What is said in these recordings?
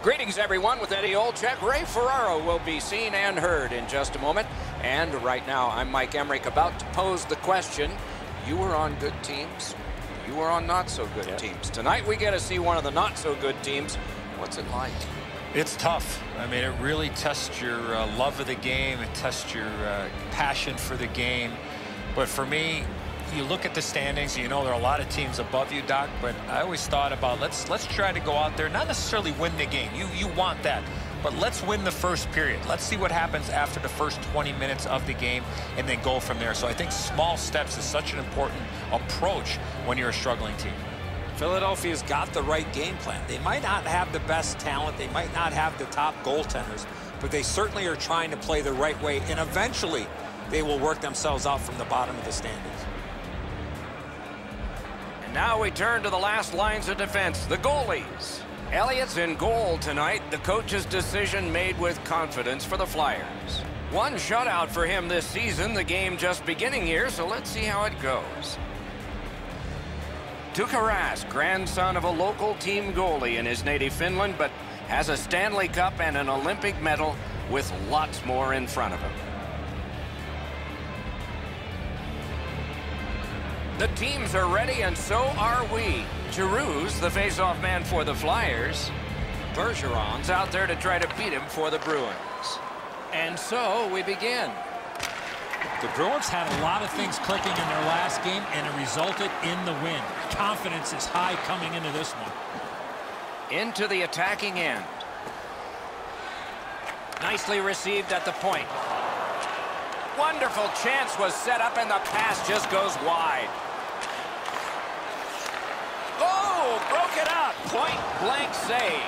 Greetings, everyone. With Eddie Olczyk, Ray Ferraro will be seen and heard in just a moment. And right now, I'm Mike Emmerich, about to pose the question. You were on good teams. You were on not-so-good teams. Tonight, we get to see one of the not-so-good teams. What's it like? It's tough. I mean, it really tests your love of the game. It tests your passion for the game. But for me, you look at the standings, you know there are a lot of teams above you, Doc, but I always thought about let's try to go out there, not necessarily win the game. You want that. But let's win the first period. Let's see what happens after the first 20 minutes of the game and then go from there. So I think small steps is such an important approach when you're a struggling team. Philadelphia's got the right game plan. They might not have the best talent. They might not have the top goaltenders, but they certainly are trying to play the right way, and eventually they will work themselves out from the bottom of the standings. And now we turn to the last lines of defense, the goalies. Elliott's in goal tonight. The coach's decision made with confidence for the Flyers. One shutout for him this season, the game just beginning here, so let's see how it goes. Tuukka Rask, grandson of a local team goalie in his native Finland, but has a Stanley Cup and an Olympic medal with lots more in front of him. The teams are ready, and so are we. Giroux's the face-off man for the Flyers. Bergeron's out there to try to beat him for the Bruins. And so we begin. The Bruins had a lot of things clicking in their last game, and it resulted in the win. Confidence is high coming into this one. Into the attacking end. Nicely received at the point. Wonderful chance was set up, and the pass just goes wide. Oh, broke it up. Point-blank save.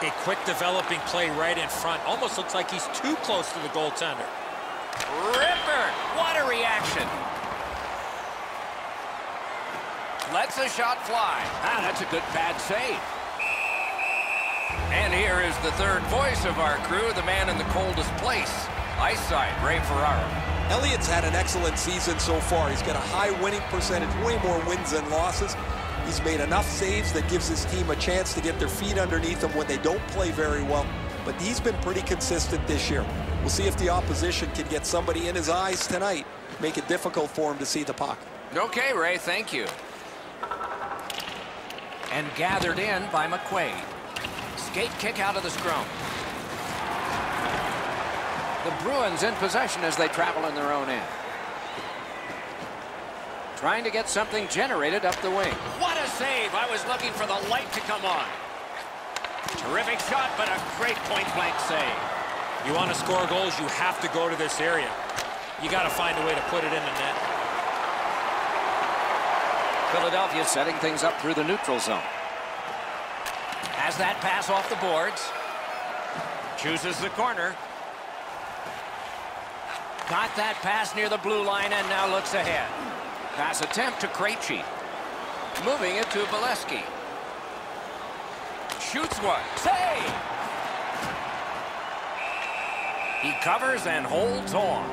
A quick developing play right in front. Almost looks like he's too close to the goaltender. Ripper. What a reaction. Lets a shot fly. That's a good pad save. And here is the third voice of our crew, the man in the coldest place. Ice side, Ray Ferraro. Elliott's had an excellent season so far. He's got a high winning percentage, way more wins than losses. He's made enough saves that gives his team a chance to get their feet underneath them when they don't play very well. But he's been pretty consistent this year. We'll see if the opposition can get somebody in his eyes tonight, make it difficult for him to see the puck. Okay, Ray, thank you. And gathered in by McQuaid. Skate kick out of the scrum. The Bruins in possession as they travel in their own end. Trying to get something generated up the wing. What a save! I was looking for the light to come on. Terrific shot, but a great point-blank save. You want to score goals, you have to go to this area. You got to find a way to put it in the net. Philadelphia setting things up through the neutral zone. Has that pass off the boards. Chooses the corner. Got that pass near the blue line and now looks ahead. Pass attempt to Krejci. Moving it to Bolesky. Shoots one. Save! He covers and holds on.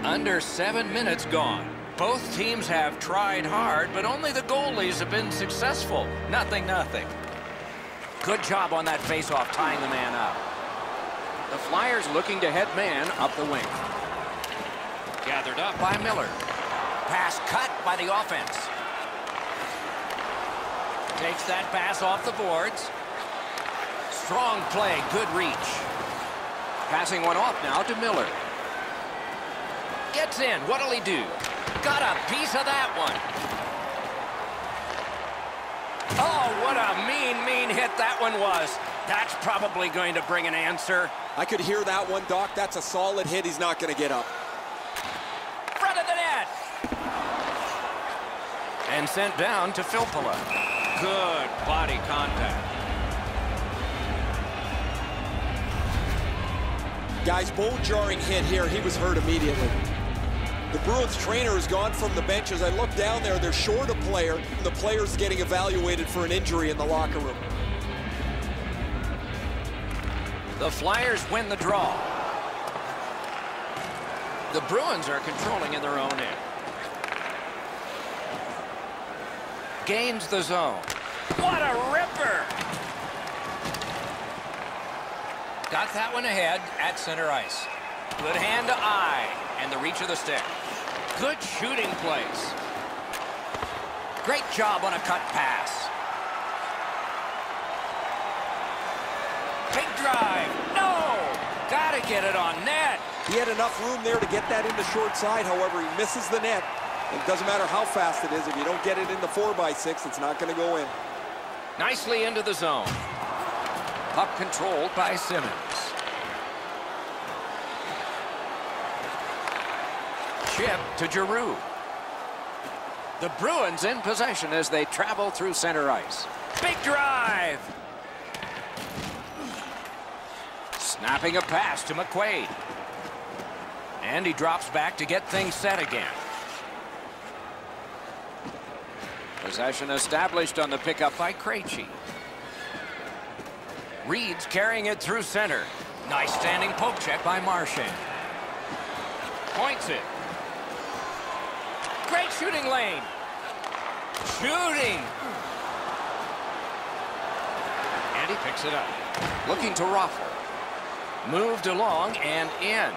Under 7 minutes gone. Both teams have tried hard, but only the goalies have been successful. Nothing. Good job on that faceoff, tying the man up. The Flyers looking to head man up the wing. Gathered up by Miller. Pass cut by the offense. Takes that pass off the boards. Strong play, good reach. Passing one off now to Miller. Gets in, what'll he do? Got a piece of that one. Oh, what a mean hit that one was. That's probably going to bring an answer. I could hear that one, Doc. That's a solid hit. He's not going to get up. Front of the net. And sent down to Filppula. Good body contact. Guys, bone-jarring hit here. He was hurt immediately. The Bruins trainer has gone from the bench. As I look down there, they're short a player. The player's getting evaluated for an injury in the locker room. The Flyers win the draw. The Bruins are controlling in their own end. Gains the zone. What a ripper! Got that one ahead at center ice. Good hand to eye and the reach of the stick. Good shooting place. Great job on a cut pass. Big drive. No! Gotta get it on net. He had enough room there to get that into short side. However, he misses the net. It doesn't matter how fast it is. If you don't get it in the 4x6, it's not going to go in. Nicely into the zone. Puck controlled by Simmons. Chip to Giroux. The Bruins in possession as they travel through center ice. Big drive. Snapping a pass to McQuaid. And he drops back to get things set again. Possession established on the pickup by Krejci. Reed's carrying it through center. Nice standing poke check by Marchand. Points it. Great shooting lane. Shooting. And he picks it up. Looking to Raffle. Moved along and in.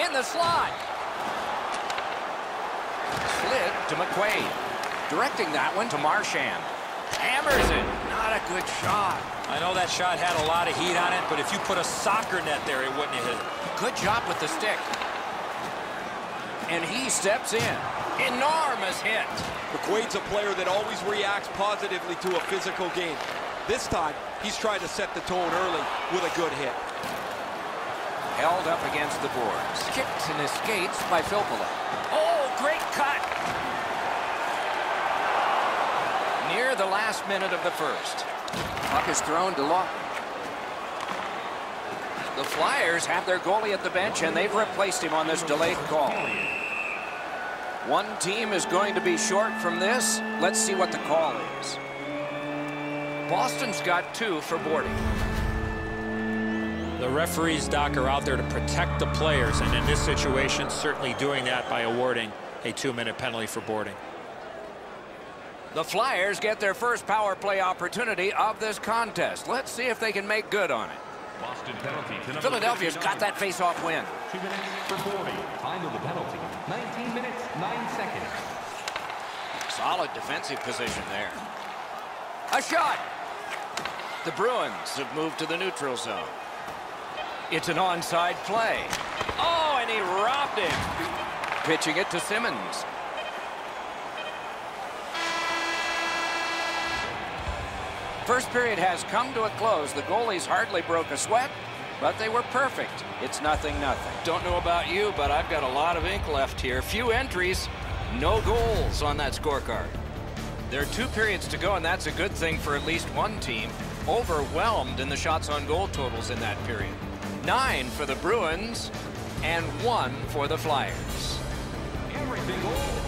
In the slot. Slid to McQuaid. Directing that one to Marchand. Hammers it. Not a good shot. I know that shot had a lot of heat on it, but if you put a soccer net there, it wouldn't have hit it. Good job with the stick. And he steps in. Enormous hit. McQuaid's a player that always reacts positively to a physical game. This time, he's trying to set the tone early with a good hit. Held up against the boards. Kicked and escapes by Filppula. Oh, great cut. Near the last minute of the first. Puck is thrown to Lawton. The Flyers have their goalie at the bench, and they've replaced him on this delayed call. One team is going to be short from this. Let's see what the call is. Boston's got 2 for boarding. The referees, Doc, are out there to protect the players, and in this situation, certainly doing that by awarding a 2-minute penalty for boarding. The Flyers get their first power play opportunity of this contest. Let's see if they can make good on it. Boston penalty. Philadelphia's got that face-off win. 2 minutes for boarding. Time of the penalty, 19 minutes, 9 seconds. Solid defensive position there. A shot. The Bruins have moved to the neutral zone. It's an onside play. Oh, and he robbed him. Pitching it to Simmons. First period has come to a close. The goalies hardly broke a sweat, but they were perfect. It's 0-0. Don't know about you, but I've got a lot of ink left here. Few entries, no goals on that scorecard. There are 2 periods to go, and that's a good thing for at least one team. Overwhelmed in the shots on goal totals in that period. 9 for the Bruins and 1 for the Flyers.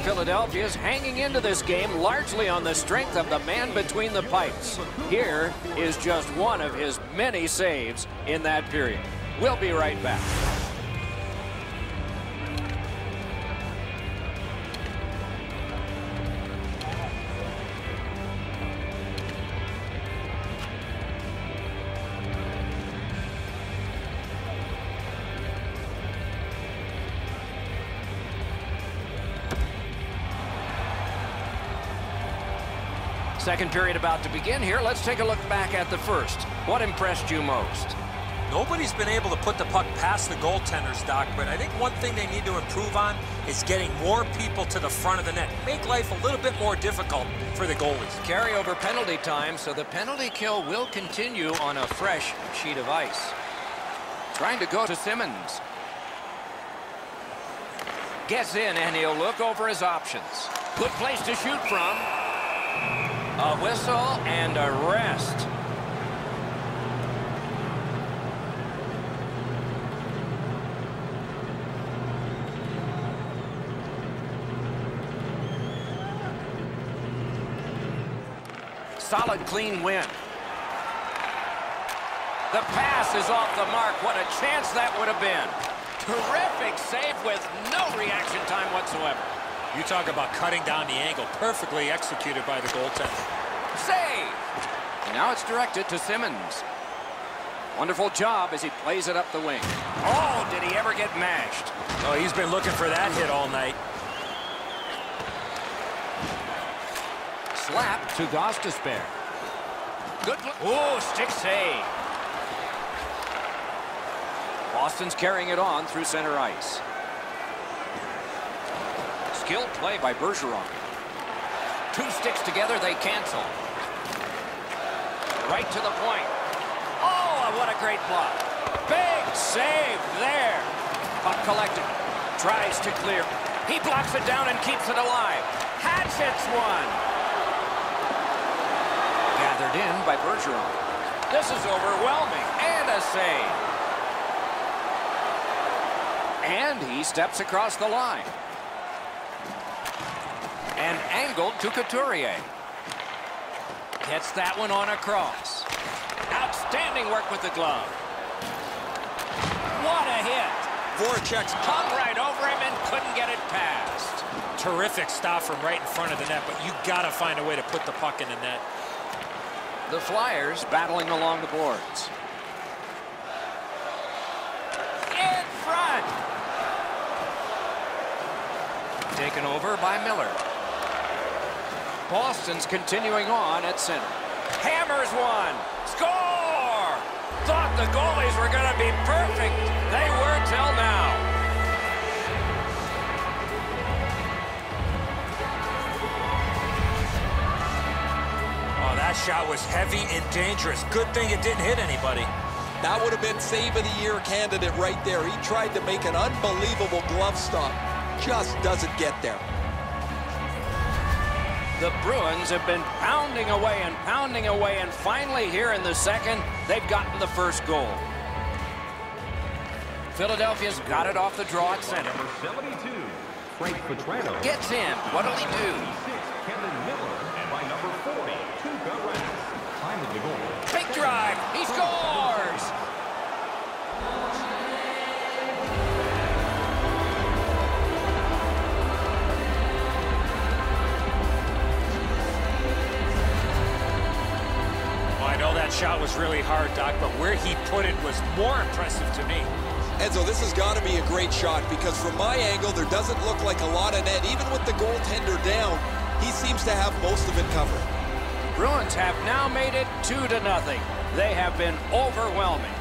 Philadelphia's hanging into this game largely on the strength of the man between the pipes. Here is just one of his many saves in that period. We'll be right back. Second period about to begin here. Let's take a look back at the first. What impressed you most? Nobody's been able to put the puck past the goaltenders, Doc, but I think one thing they need to improve on is getting more people to the front of the net. Make life a little bit more difficult for the goalies. Carryover penalty time, so the penalty kill will continue on a fresh sheet of ice. Trying to go to Simmons. Gets in, and he'll look over his options. Good place to shoot from. A whistle and a rest. Solid, clean win. The pass is off the mark. What a chance that would have been. Terrific save with no reaction time whatsoever. You talk about cutting down the angle. Perfectly executed by the goaltender. Save! And now it's directed to Simmons. Wonderful job as he plays it up the wing. Oh, did he ever get mashed? Oh, he's been looking for that hit all night. Slap to Gostisbehere. Good. Oh, stick save. Boston's carrying it on through center ice. Skilled play by Bergeron. Two sticks together, they cancel. Right to the point. Oh, what a great block. Big save there. Puck collected. Tries to clear. He blocks it down and keeps it alive. Hatchets one. Gathered in by Bergeron. This is overwhelming. And a save. And he steps across the line. And angled to Couturier. Gets that one on across. Outstanding work with the glove. What a hit. Voracek's Hung right over him and couldn't get it past. Terrific stop from right in front of the net, but you got to find a way to put the puck in the net. The Flyers battling along the boards. In front. Taken over by Miller. Boston's continuing on at center. Hammers one. Score! Thought the goalies were going to be perfect. They were till now. Oh, that shot was heavy and dangerous. Good thing it didn't hit anybody. That would have been save of the year candidate right there. He tried to make an unbelievable glove stop. Just doesn't get there. The Bruins have been pounding away, and finally here in the second, they've gotten the first goal. Philadelphia's got it off the draw at center. Number 72, Frank Petrano. Gets him. What'll he do? 6, Kevin Miller. And by number 40, Tuukka Rask. Time of the goal. Big drive. He scores. I know that shot was really hard, Doc, but where he put it was more impressive to me. Enzo, this has got to be a great shot because from my angle, there doesn't look like a lot of net. Even with the goaltender down, he seems to have most of it covered. Bruins have now made it 2-0. They have been overwhelming.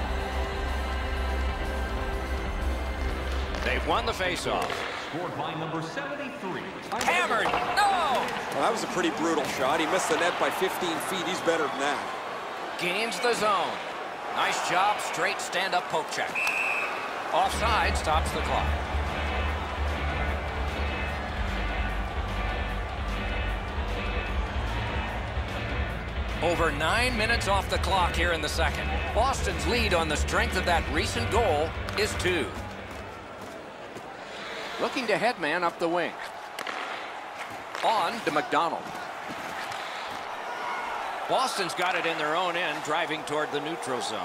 They've won the faceoff. Scored by number 73. Hammered. No! Well, that was a pretty brutal shot. He missed the net by 15 feet. He's better than that. Gains the zone. Nice job. Straight stand-up poke check. Offside stops the clock. Over 9 minutes off the clock here in the second. Boston's lead on the strength of that recent goal is 2. Looking to headman up the wing. On to McDonald. Boston's got it in their own end, driving toward the neutral zone.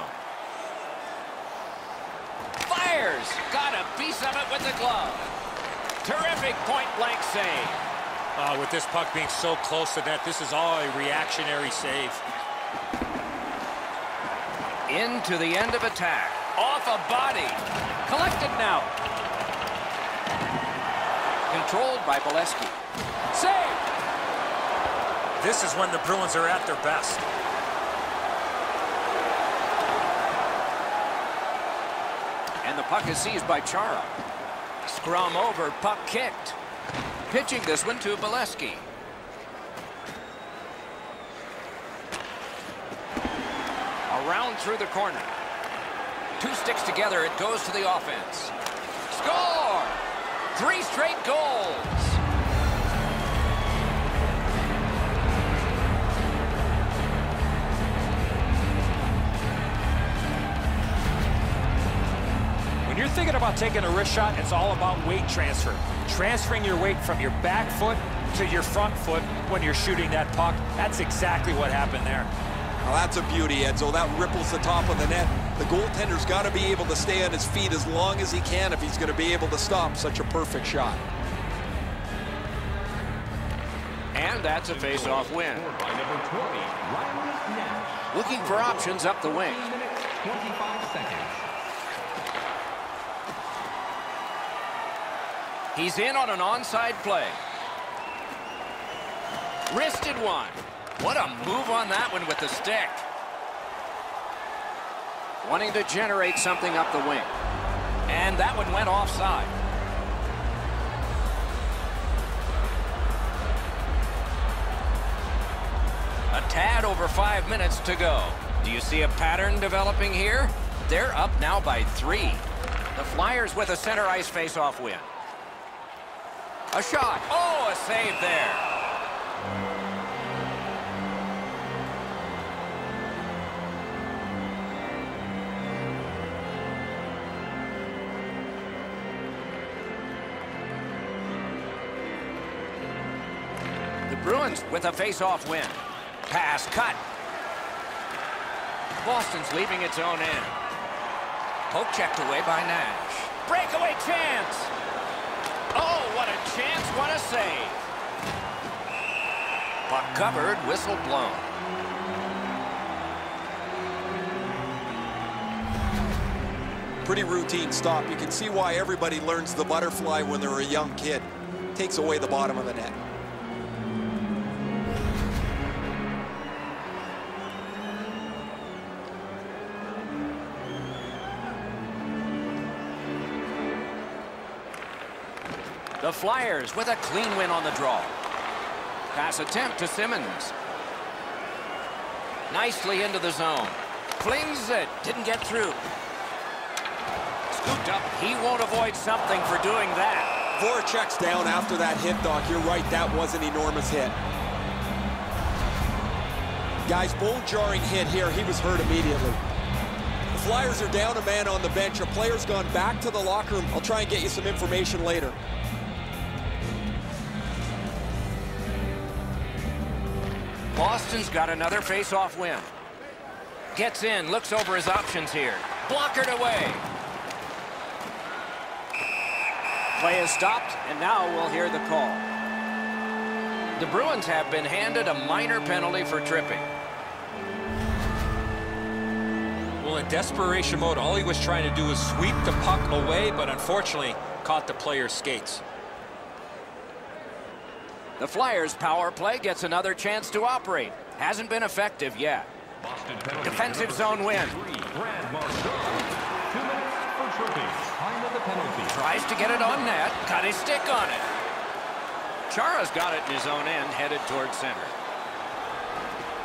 Fires! Got a piece of it with the glove. Terrific point-blank save. With this puck being so close to net, this is all a reactionary save. Into the end of attack. Off a body. Collected now. Controlled by Bolesky. Save! This is when the Bruins are at their best. And the puck is seized by Chara. Scrum over, puck kicked. Pitching this one to Bolesky. Around through the corner. 2 sticks together, it goes to the offense. Score! 3 straight goals. When you're thinking about taking a wrist shot, it's all about weight transfer. Transferring your weight from your back foot to your front foot when you're shooting that puck. That's exactly what happened there. Well, that's a beauty, Edzo. That ripples the top of the net. The goaltender's got to be able to stay on his feet as long as he can if he's going to be able to stop such a perfect shot. And that's a face-off win. By number 20, Riley Nash. Looking for options up the wing. 3 minutes, 25 seconds. He's in on an onside play. Wristed one. What a move on that one with the stick. Wanting to generate something up the wing. And that one went offside. A tad over 5 minutes to go. Do you see a pattern developing here? They're up now by 3. The Flyers with a center ice face-off win. A shot. Oh, a save there. The Bruins with a face-off win. Pass cut. Boston's leaving its own end. Poke checked away by Nash. Breakaway chance. Oh, what a chance, what a save. Puck covered, whistle blown. Pretty routine stop. You can see why everybody learns the butterfly when they're a young kid. Takes away the bottom of the net. The Flyers with a clean win on the draw. Pass attempt to Simmons. Nicely into the zone. Flings it. Didn't get through. Scooped up. He won't avoid something for doing that. Voracek's down after that hit, Doc. You're right, that was an enormous hit. Guys, bone-jarring hit here. He was hurt immediately. The Flyers are down a man on the bench. A player's gone back to the locker room. I'll try and get you some information later. Boston's got another face-off win. Gets in, looks over his options here. Blockered away. Play is stopped, and now we'll hear the call. The Bruins have been handed a minor penalty for tripping. Well, in desperation mode, all he was trying to do was sweep the puck away, but unfortunately caught the player's skates. The Flyers' power play gets another chance to operate. Hasn't been effective yet. Defensive zone win. 3, Brad Marchand. 2 minutes for tripping. Time of the penalty. Tries to get it on net. Got his stick on it. Chara's got it in his own end, headed towards center.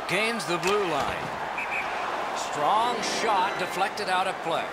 Gains the blue line. Strong shot deflected out of play.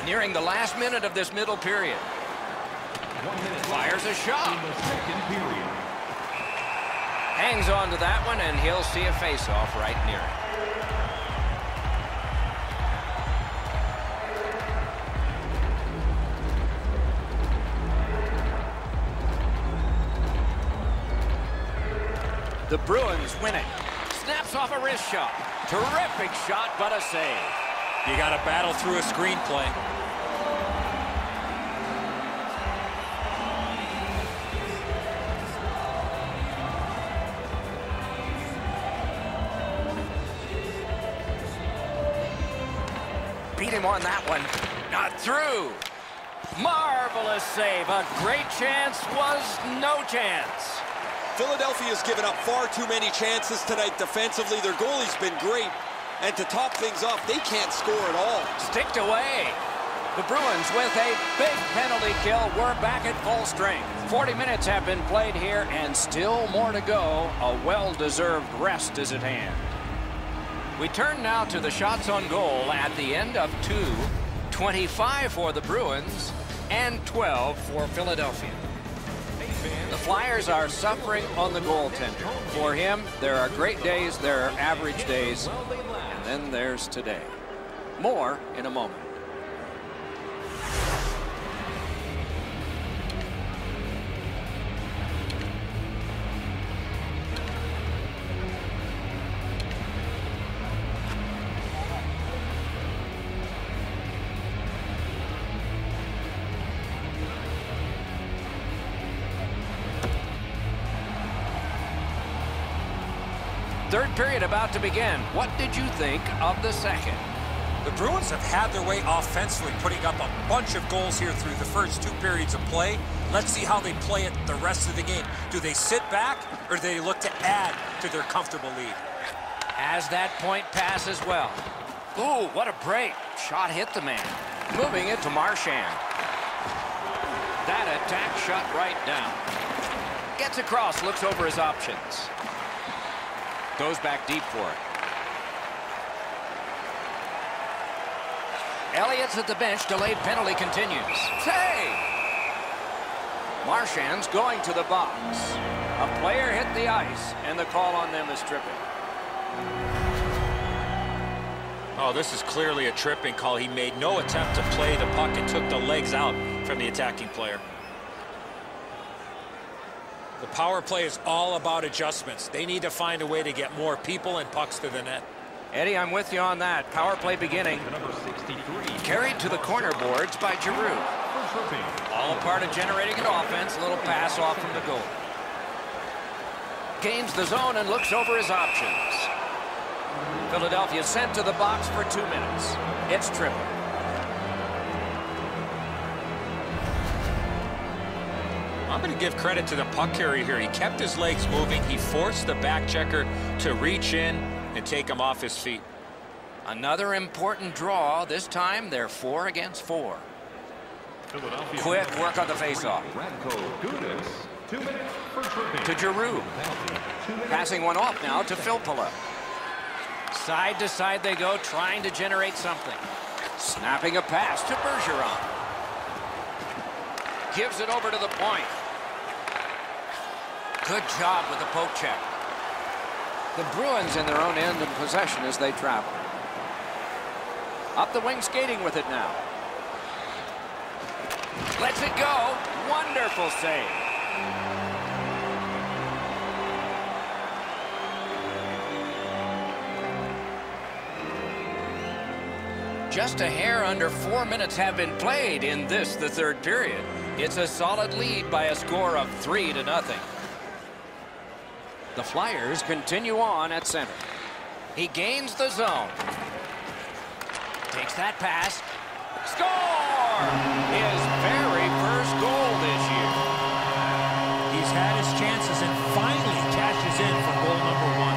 Nearing the last minute of this middle period. 1 minute Fires a shot. in the second period. Hangs on to that one, and he'll see a face-off right near it. The Bruins win it. Snaps off a wrist shot. Terrific shot, but a save. You got to battle through a screenplay. Beat him on that one. Not through. Marvelous save. A great chance was no chance. Philadelphia's given up far too many chances tonight defensively. Their goalie's been great. And to top things off, they can't score at all. Sticked away. The Bruins with a big penalty kill. We're back at full strength. 40 minutes have been played here and still more to go. A well-deserved rest is at hand. We turn now to the shots on goal at the end of 2. 25 for the Bruins and 12 for Philadelphia. The Flyers are suffering on the goaltender. For him, there are great days, there are average days, and then there's today. More in a moment. Third period about to begin. What did you think of the second? The Bruins have had their way offensively, putting up a bunch of goals here through the first 2 periods of play. Let's see how they play it the rest of the game. Do they sit back, or do they look to add to their comfortable lead? Has that point pass as well. Ooh, what a break. Shot hit the man. Moving it to Marchand. That attack shut right down. Gets across, looks over his options. Goes back deep for it. Elliott's at the bench. Delayed penalty continues. Hey! Marchand's going to the box. A player hit the ice, and the call on them is tripping. Oh, this is clearly a tripping call. He made no attempt to play the puck and took the legs out from the attacking player. The power play is all about adjustments. They need to find a way to get more people and pucks to the net. Eddie, I'm with you on that. Power play beginning. Number 63. Carried to the corner boards by Giroux. All a part of generating an offense. A little pass off from the goal. Gains the zone and looks over his options. Philadelphia sent to the box for 2 minutes. It's tripping. I'm going to give credit to the puck carrier here. He kept his legs moving. He forced the back checker to reach in and take him off his feet. Another important draw. This time they're 4 against 4. Quick work on the faceoff. 2 minutes for tripping. To Giroux. Passing one off now to Filppula. Side to side they go, trying to generate something. Snapping a pass to Bergeron. Gives it over to the point. Good job with the poke check. The Bruins in their own end of possession as they travel. Up the wing skating with it now. Lets it go. Wonderful save. Just a hair under 4 minutes have been played in this, the third period. It's a solid lead by a score of 3-0. The Flyers continue on at center. He gains the zone. Takes that pass. Score! His very first goal this year. He's had his chances and finally cashes in for goal number 1.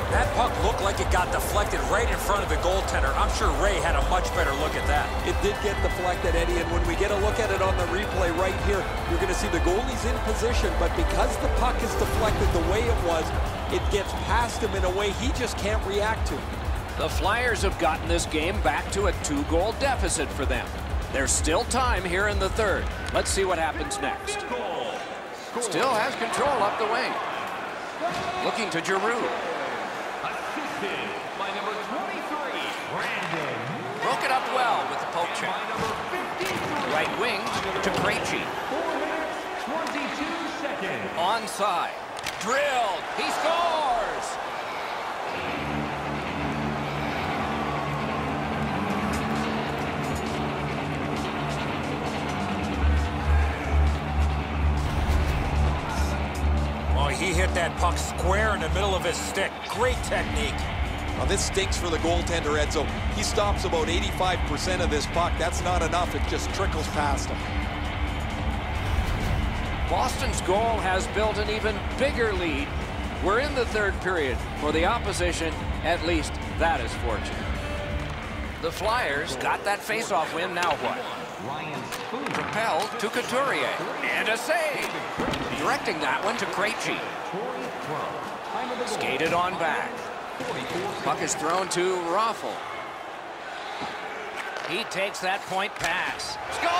That puck looked like it got deflected right in front of the goaltender. I'm sure Ray had a much better look at that. It did get deflected, Eddie, and when we get a look at it on the replay right here, you're going to see the goalie's in position, but because the puck is deflected the way it was, it gets past him in a way he just can't react to. The Flyers have gotten this game back to a 2-goal deficit for them. There's still time here in the third. Let's see what happens next. Still has control up the wing. Looking to Giroux. Assisted by number 23, Brandon. Broke it up well with the poke check. Right wing to Krejci. 4 minutes, 22 seconds. Onside. Drilled. He scores! Oh, he hit that puck square in the middle of his stick. Great technique. Now this stinks for the goaltender, Edzo. He stops about 85% of this puck. That's not enough. It just trickles past him. Boston's goal has built an even bigger lead. We're in the third period. For the opposition, at least that is fortunate. The Flyers got that faceoff win. Now what? Propelled to Couturier. And a save. Directing that one to Krejci. Skated on back. Puck is thrown to Raffl. He takes that point pass. Score!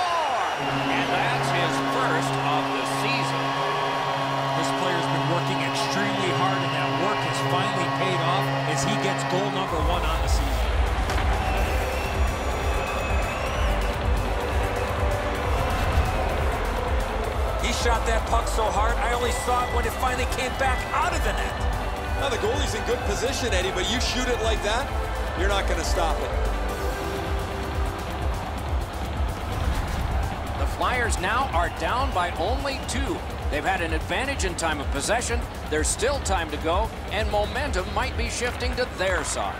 And that's his first of the season. This player's been working extremely hard, and that work has finally paid off as he gets goal number 1 on the season. He shot that puck so hard, I only saw it when it finally came back out of the net. Now the goalie's in good position, Eddie, but you shoot it like that, you're not going to stop it. The Flyers now are down by only 2. They've had an advantage in time of possession. There's still time to go, and momentum might be shifting to their side.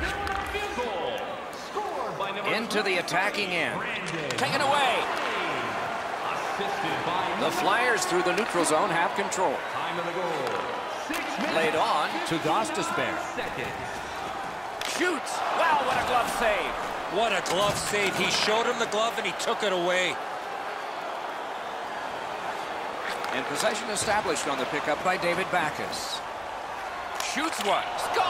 Into the attacking end. Taken away. The Flyers through the neutral zone have control. Laid on to Gostisbehere. Shoots. Wow, what a glove save. What a glove save. He showed him the glove and he took it away. And possession established on the pickup by David Backes. Shoots one. Score!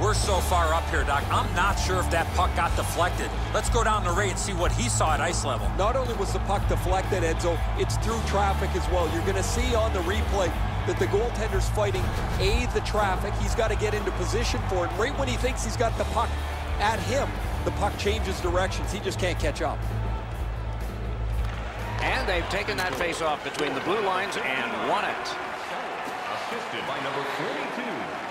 We're so far up here, Doc. I'm not sure if that puck got deflected. Let's go down to Ray and see what he saw at ice level. Not only was the puck deflected, Enzo, it's through traffic as well. You're going to see on the replay that the goaltender's fighting the traffic. He's got to get into position for it. Right when he thinks he's got the puck at him, the puck changes directions. He just can't catch up. And they've taken that face-off between the blue lines and won it. Assisted by number 42,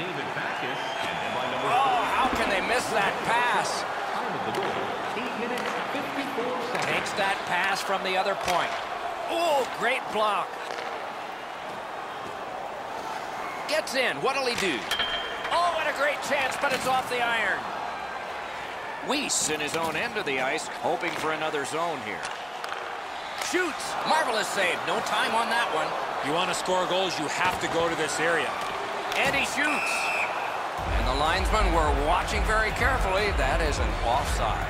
David Backes, and then by number how can they miss that pass? Time of the goal, 8 minutes, 54 seconds. Takes that pass from the other point. Oh, great block. Gets in. What'll he do? Oh, what a great chance, but it's off the iron. Weiss in his own end of the ice, hoping for another zone here. Shoots. Marvelous save. No time on that one. You want to score goals, you have to go to this area. And he shoots. And the linesmen were watching very carefully. That is an offside.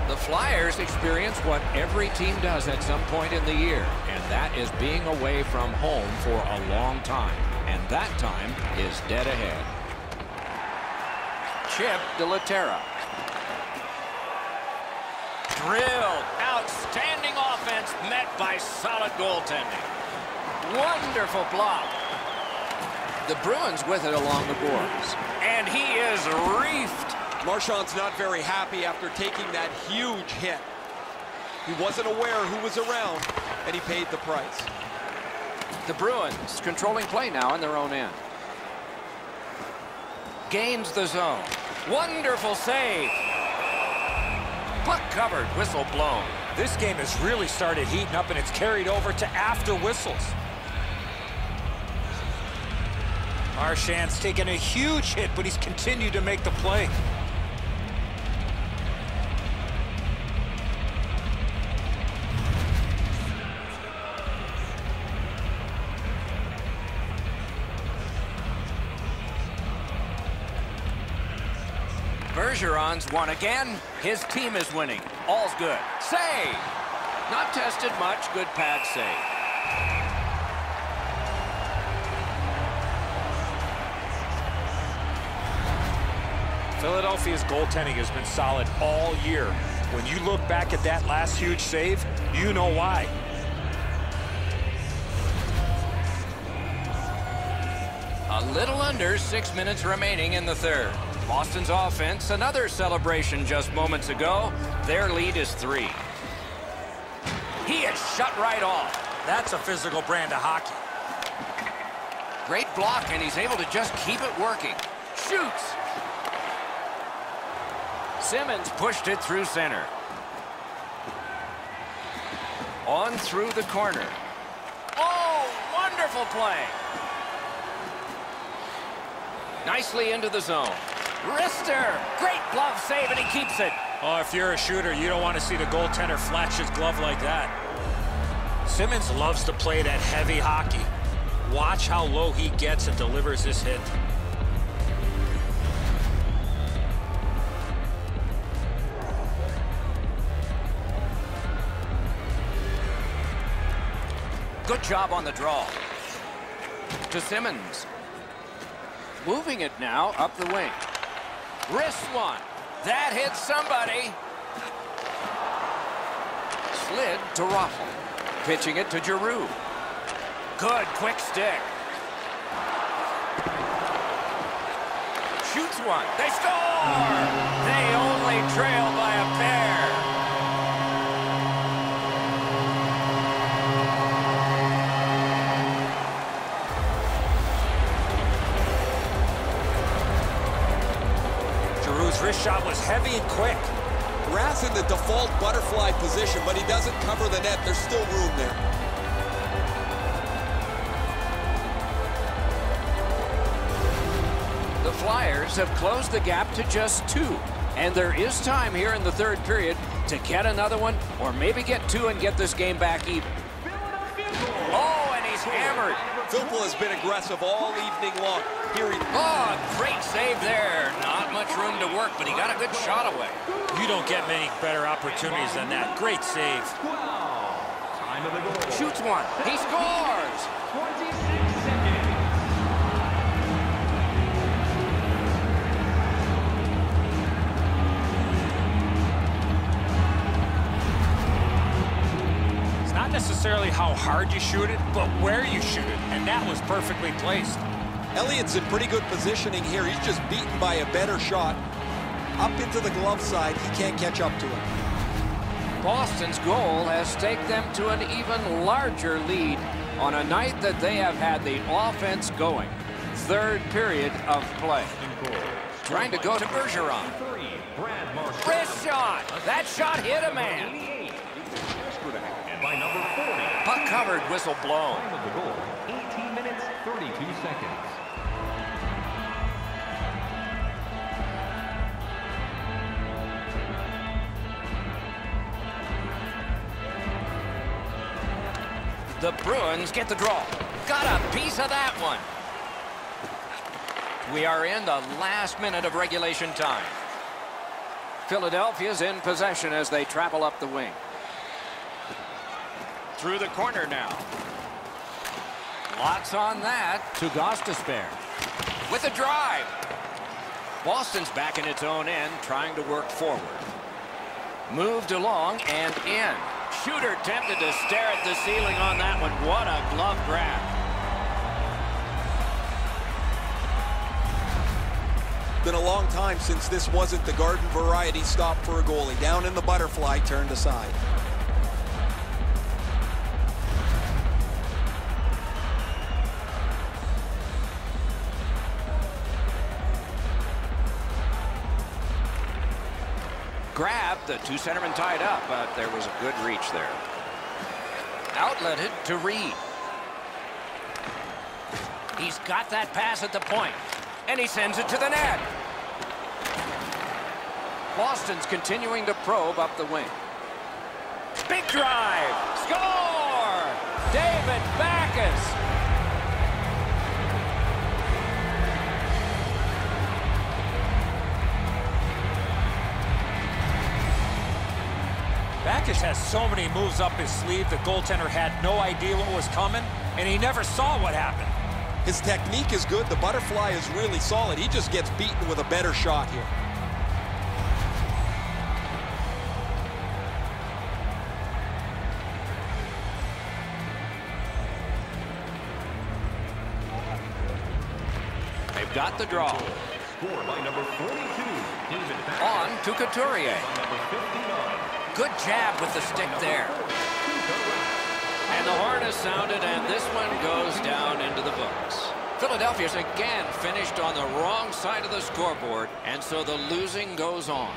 The Flyers experience what every team does at some point in the year, and that is being away from home for a long time. And that time is dead ahead. Chip de la Terra. Drilled. Outstanding offense met by solid goaltending. Wonderful block. The Bruins with it along the boards. And he is reefed. Marchand's not very happy after taking that huge hit. He wasn't aware who was around, and he paid the price. The Bruins controlling play now in their own end. Gains the zone. Wonderful save. Puck covered, whistle blown. This game has really started heating up, and it's carried over to after whistles. Marchand's taken a huge hit, but he's continued to make the play. Bergeron's won again. His team is winning. All's good. Save! Not tested much. Good pad save. Philadelphia's goaltending has been solid all year. When you look back at that last huge save, you know why. A little under 6 minutes remaining in the third. Boston's offense, another celebration just moments ago. Their lead is 3. He is shut right off. That's a physical brand of hockey. Great block, and he's able to just keep it working. Shoots. Simmons pushed it through center. On through the corner. Oh, wonderful play. Nicely into the zone. Wrister, great glove save, and he keeps it. Oh, if you're a shooter, you don't want to see the goaltender flash his glove like that. Simmons loves to play that heavy hockey. Watch how low he gets and delivers this hit. Good job on the draw. To Simmons. Moving it now up the wing. Wrist one. That hits somebody. Slid to Raffle. Pitching it to Giroux. Good quick stick. Shoots one. They score! They only trail by a pair. wrist shot was heavy and quick. Rath's in the default butterfly position, but he doesn't cover the net. There's still room there. The Flyers have closed the gap to just 2. And there is time here in the third period to get another one or maybe get 2 and get this game back even. Oh, and he's hammered. Filppula has been aggressive all evening long. Here he... Oh, great save there. Not much room to work, but he got a good shot away. You don't get many better opportunities than that. Great save. Time of the goal. Shoots one. He scores. 26 seconds. It's not necessarily how hard you shoot it, but where you shoot it. And that was perfectly placed. Elliott's in pretty good positioning here. He's just beaten by a better shot. Up into the glove side, he can't catch up to him. Boston's goal has taken them to an even larger lead on a night that they have had the offense going. Third period of play. Trying to go to Bergeron. Wrist shot. That shot hit a man. And by number 40. Puck covered, whistle blown. Time of the goal, 18 minutes, 32 seconds. The Bruins get the draw. Got a piece of that one. We are in the last minute of regulation time. Philadelphia's in possession as they travel up the wing. Through the corner now. Lots on that to Gostisbehere. With a drive. Boston's back in its own end, trying to work forward. Moved along and in. Shooter tempted to stare at the ceiling on that one. What a glove grab. Been a long time since this wasn't the garden variety stop for a goalie. Down in the butterfly, turned aside. Grabbed, the two centermen tied up, but there was a good reach there. Outletted to Reed. He's got that pass at the point, and he sends it to the net. Boston's continuing to probe up the wing. Big drive! Score! David Backes! Backes has so many moves up his sleeve, the goaltender had no idea what was coming, and he never saw what happened. His technique is good. The butterfly is really solid. He just gets beaten with a better shot here. They've got the draw. Scored by number 42, David Backes. On to Couturier. By number 59. Good jab with the stick there. And the horn is sounded, and this one goes down into the books. Philadelphia's again finished on the wrong side of the scoreboard, and so the losing goes on.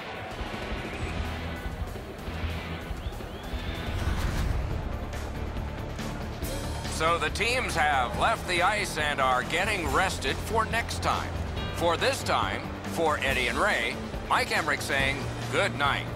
So the teams have left the ice and are getting rested for next time. For this time, for Eddie and Ray, Mike Emmerich saying good night.